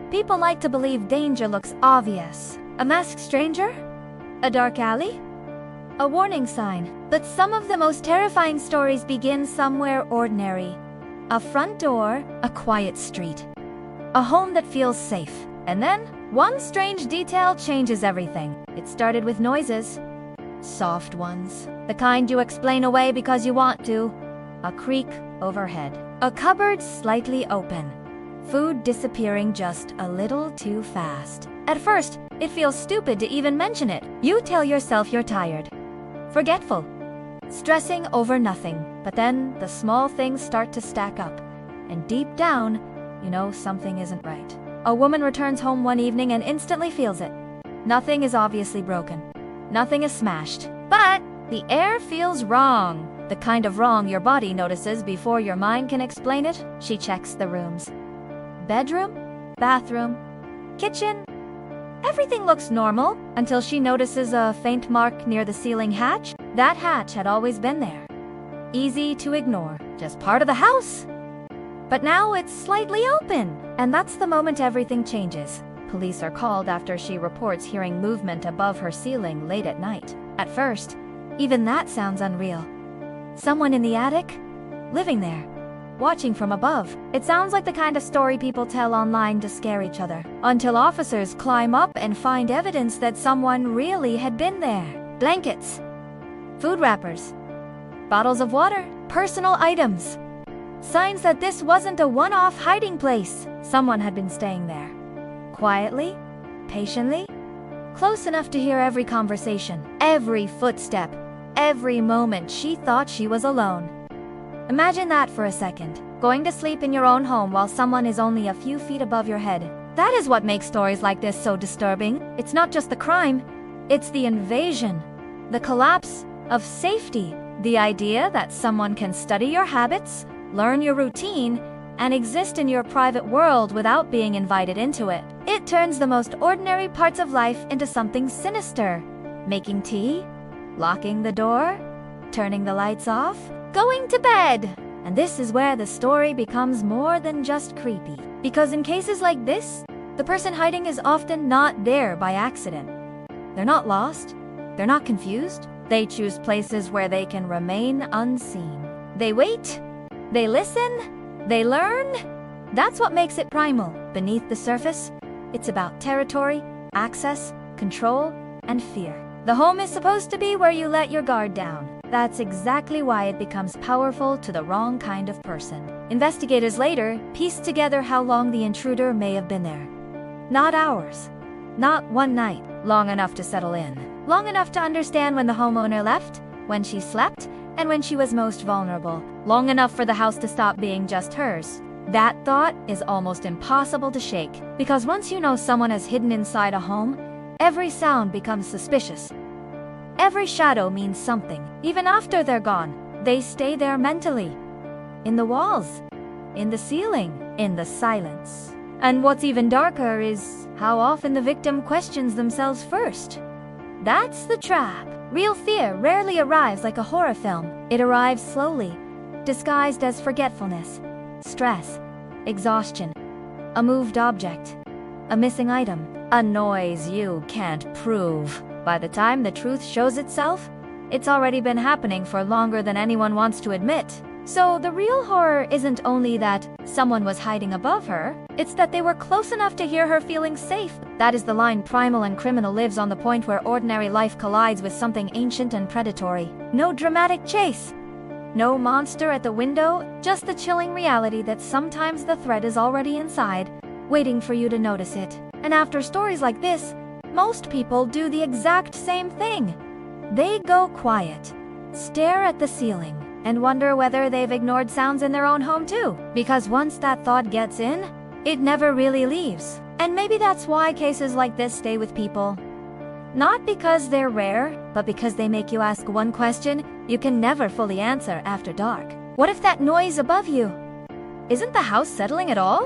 People like to believe danger looks obvious. A masked stranger? A dark alley? A warning sign. But some of the most terrifying stories begin somewhere ordinary. A front door, a quiet street. A home that feels safe. And then, one strange detail changes everything. It started with noises. Soft ones. The kind you explain away because you want to. A creak overhead. A cupboard slightly open. Food disappearing just a little too fast. At first, it feels stupid to even mention it. You tell yourself you're tired. Forgetful. Stressing over nothing. But then, the small things start to stack up. And deep down, you know something isn't right. A woman returns home one evening and instantly feels it. Nothing is obviously broken. Nothing is smashed. But the air feels wrong. The kind of wrong your body notices before your mind can explain it. She checks the rooms. Bedroom, bathroom, kitchen. Everything looks normal until she notices a faint mark near the ceiling hatch. That hatch had always been there. Easy to ignore, just part of the house. But now it's slightly open, and that's the moment everything changes. Police are called after she reports hearing movement above her ceiling late at night. At first, even that sounds unreal. Someone in the attic? Living there. Watching from above. It sounds like the kind of story people tell online to scare each other. Until officers climb up and find evidence that someone really had been there. Blankets. Food wrappers. Bottles of water. Personal items. Signs that this wasn't a one-off hiding place. Someone had been staying there. Quietly, patiently, close enough to hear every conversation, every footstep, every moment she thought she was alone. Imagine that for a second, going to sleep in your own home while someone is only a few feet above your head. That is what makes stories like this so disturbing. It's not just the crime, it's the invasion, the collapse of safety, the idea that someone can study your habits, learn your routine, and exist in your private world without being invited into it. It turns the most ordinary parts of life into something sinister. Making tea, locking the door, turning the lights off, going to bed. And this is where the story becomes more than just creepy. Because in cases like this, the person hiding is often not there by accident. They're not lost. They're not confused. They choose places where they can remain unseen. They wait. They listen. They learn. That's what makes it primal. Beneath the surface, it's about territory, access, control, and fear. The home is supposed to be where you let your guard down. That's exactly why it becomes powerful to the wrong kind of person. Investigators later pieced together how long the intruder may have been there. Not hours. Not one night. Long enough to settle in. Long enough to understand when the homeowner left, when she slept, and when she was most vulnerable. Long enough for the house to stop being just hers. That thought is almost impossible to shake, because once you know someone is hidden inside a home, every sound becomes suspicious. Every shadow means something. Even after they're gone, they stay there mentally. In the walls, in the ceiling, in the silence. And what's even darker is how often the victim questions themselves first. That's the trap. Real fear rarely arrives like a horror film. It arrives slowly, disguised as forgetfulness, stress, exhaustion, a moved object, a missing item, a noise you can't prove. By the time the truth shows itself, it's already been happening for longer than anyone wants to admit. So the real horror isn't only that someone was hiding above her, it's that they were close enough to hear her feeling safe. That is the line primal and criminal lives on, the point where ordinary life collides with something ancient and predatory. No dramatic chase. No monster at the window, just the chilling reality that sometimes the threat is already inside, waiting for you to notice it. And after stories like this, most people do the exact same thing. They go quiet, stare at the ceiling, and wonder whether they've ignored sounds in their own home too. Because once that thought gets in, it never really leaves. And maybe that's why cases like this stay with people. Not because they're rare, but because they make you ask one question you can never fully answer after dark. What if that noise above you isn't the house settling at all?